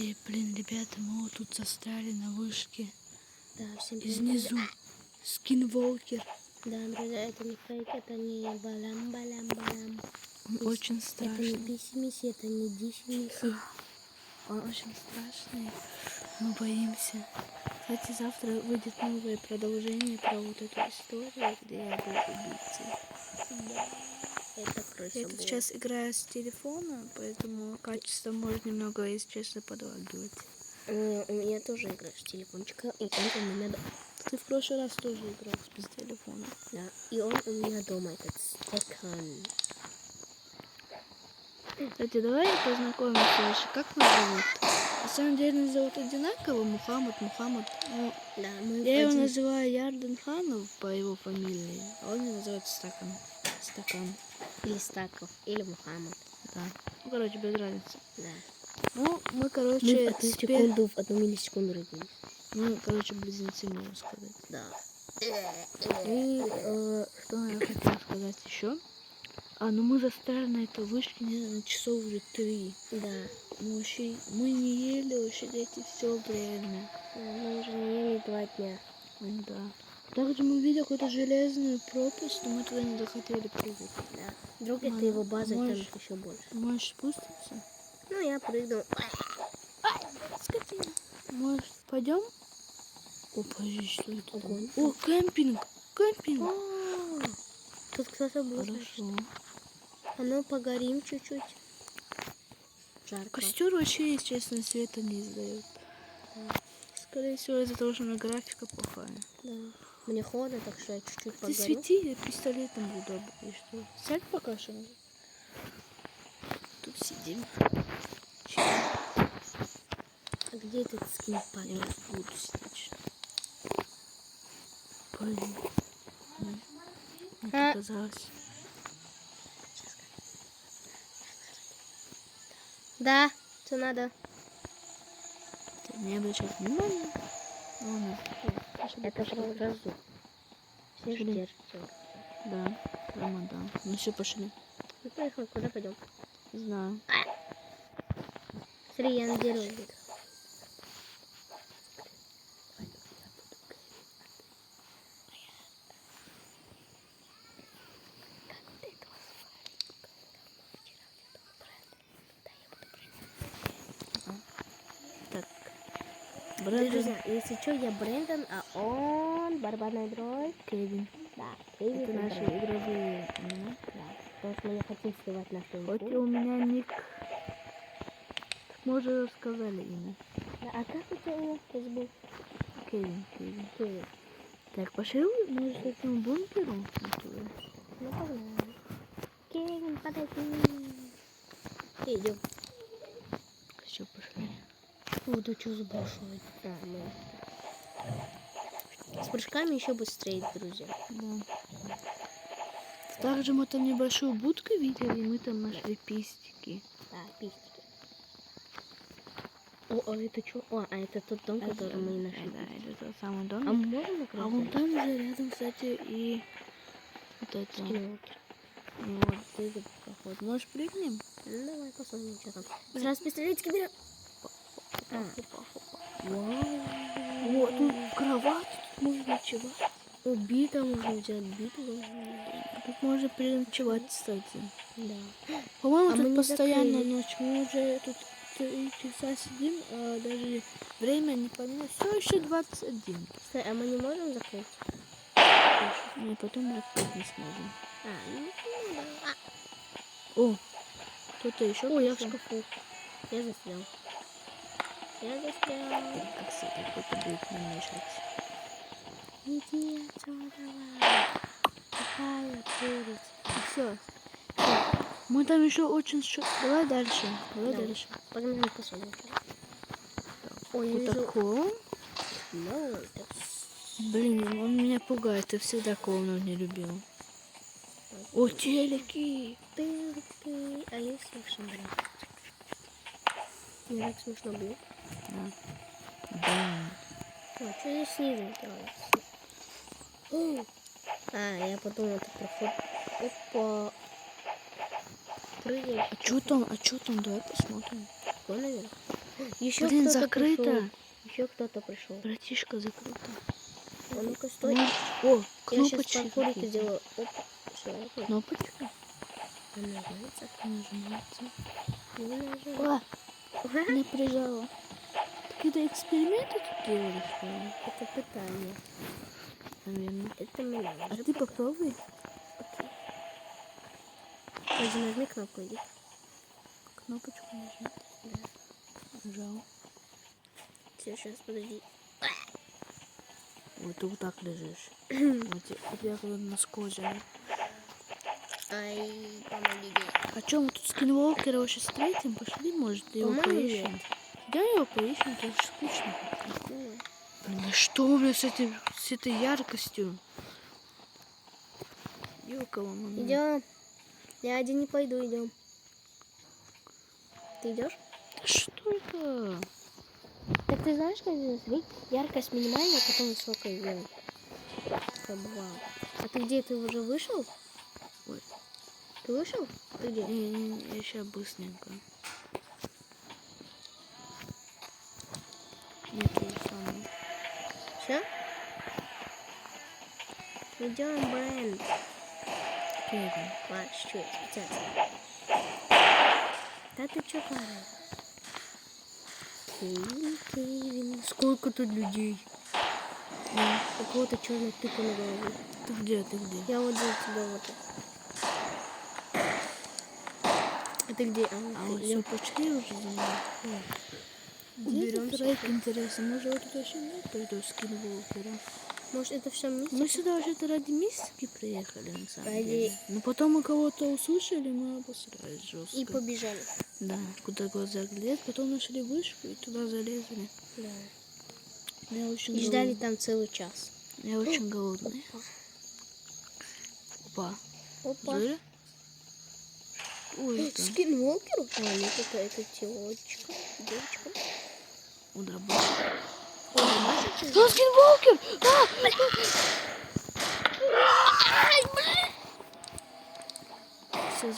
Блин, ребята, мы вот тут застряли на вышке. Да, всем И привет. снизу скинволкер. Да, друзья, это не фейк, это не балам-балам-балам. Он очень Это не страшный. писи-миси, это не диси-миси. Он очень страшный. Мы боимся. Кстати, завтра выйдет новое продолжение про вот эту историю, где я был убийцей. Да, это крыша Я тут была. сейчас играю с телефона, поэтому качество может немного, если честно, подлагивать. У меня тоже играешь с телефончика, и он у меня дома. Ты в прошлый раз тоже играл без телефона. Да, и он у меня дома, этот стакан. Кстати, давай познакомимся еще. Как нас зовут? На самом деле нас зовут одинаково. Мухаммад. Ну, Да, мы я его один. называю Ярден Ханов по его фамилии, а он меня называет Стакан. Или Стаков, или Мухаммад. Да. Ну, короче, без разницы. Да. Ну, мы, Мы короче, в 1 секунду, в 1 миллисекунду родились. мы, короче, близнецы, можно сказать. Да. И что я хотела сказать еще? Ну мы застряли на этой вышке, наверное, часов уже 3. Да. Мы не ели вообще эти все время. Мы уже не ели 2 дня. Да. Также мы видели какую-то железную пропасть, но мы туда не захотели прыгать. Да. Вдруг это его база, там еще больше. Можешь спуститься? Ну, я прыгну. Скотина. Может, пойдем? О, подожди, что это? Огонь. О, кемпинг! Тут кто-то был. Хорошо. А ну, погорим чуть-чуть. Жарко. Костер вообще, если честно, света не издает. Да. Скорее всего, из-за того, что у меня графика плохая. Да. Мне холодно, так что я чуть-чуть Ты погорю. свети, я пистолетом буду. И что? Сядь пока что. Тут сидим. А где этот скин Я падает? буду сидеть. Блин. Мне показалось. Да, что надо? Не обращать внимания. Ладно. Это про грозу. Все Пошли. ждет. Да, Рамадан. Ну все, пошли. Ну, поехали, куда пойдем? Не знаю. Смотри, я на дерево иду. Так. Друзья, если что, я Брэндон, а он барабанный дробь. Кевин. Да, Кевин. Это наши игровые имена. Да, потому что мы не хотим сливать нашу Хоть игру. и у меня ник. Так мы уже сказали имя. Да, а как у тебя имя? Facebook? Кевин. Кевин. Так, пошли, может, к этому бункеру? Ну, погнали. Кевин, подойди. Идем. Все, пошли. О, да что за большой? Да, мы... С прыжками еще быстрее, друзья. Да. Также мы там небольшую будку видели, и мы там нашли пистики. Да, пистики. О, а это что? О, а это тот дом, который мы нашли. Да, это тот самый дом. А мы можем А вон там уже рядом, кстати, и вот это. Скинволкер. Ну, вот этот проход. Может, прыгнем? Ну, давай посмотрим, что там. Сразу пистолетики берем. О, тут кровать, тут можно ночевать. Бита можно взять, биту. Тут можно переночевать, кстати. Да. По-моему, А мы тут не постоянно закрыли. ночь. Мы уже тут 3 часа сидим, а даже время не поменялось. Все еще 21. Стой, а мы не можем закрыть? Не, потом открыть не сможем. Ну да. О, кто-то еще. О, я в шкафу. Я застрял. Как всегда, кто-то будет нам мешать. Иди отсюда. Какая курица. Все. Мы там еще очень... Давай дальше. Дальше. Погнали посмотрим. Ой, я Вот вижу... такого. Ну, Блин, он меня пугает. Я всегда клоунов не любил. О, телеки. ты. А я слышно, блин. Мне так смешно было. Да. О, что здесь снизу делается? Я подумал, это проход. Опа. Прыгай. А что там? Давай посмотрим. Вон наверх. Еще Блин, кто-то закрыто. пришел. Еще кто-то пришел. Братишка, закрыто. А ну-ка, стой. О, Я кнопочки сейчас паркурик какие-то. сделаю. Опа. Что это? Кнопочка Она нажимается. нажимается. Не нажимается. О, не прижала. Так это эксперименты тут делали, что ли? Это питание. Наверное. Это меня. А ты попробуй. Окей. Пойди нажми кнопку, иди. Кнопочку нажми. Да. Нажал. Все, сейчас, подожди. Вот ты вот так лежишь. Вот я когда насквозили. Ай, помогите. А чё, мы тут скинволкера вообще встретим? Пошли, может, его По-моему, поищем. нет. Да, его поищем, это же скучно. Давай. Блин, а что у меня с этой яркостью? Ёкала мама. Идем. Я один не пойду, идем. Ты идешь? Да что это? Так ты знаешь, как здесь смотри, яркость минимальная, а потом высокая сделать. Вау. А ты где? Ты уже вышел? Ой. Ты вышел? Ты где? Я сейчас быстренько. Нет, то же самое. Все? Идем, Брэнд. Кевин. Ладно, что это? Да ты чё, Карен? Кевин. Сколько тут людей? У кого-то черная тыка на голове. Ты где? Ты где? Я вот за тебя вот так. А ты где? А вот все, пошли уже за мной. Где Уберемся. этот рейк, интересно? Может, вот тут вообще нет этого скинволкера? Может, это все вместе? Мы сюда вообще-то ради мистики приехали, на самом Ради- деле. Но потом мы кого-то услышали, мы обосрались жестко. И побежали. Да, куда глаза глядят, потом нашли вышку и туда залезли. Да. Я очень И ждали там целый час. Я очень голодный. Опа. Опа. Зоя? Ой, это Скинволкеру? А, нет, это телочка. Девочка. удробышка. Ой, А, скинволкер! Все,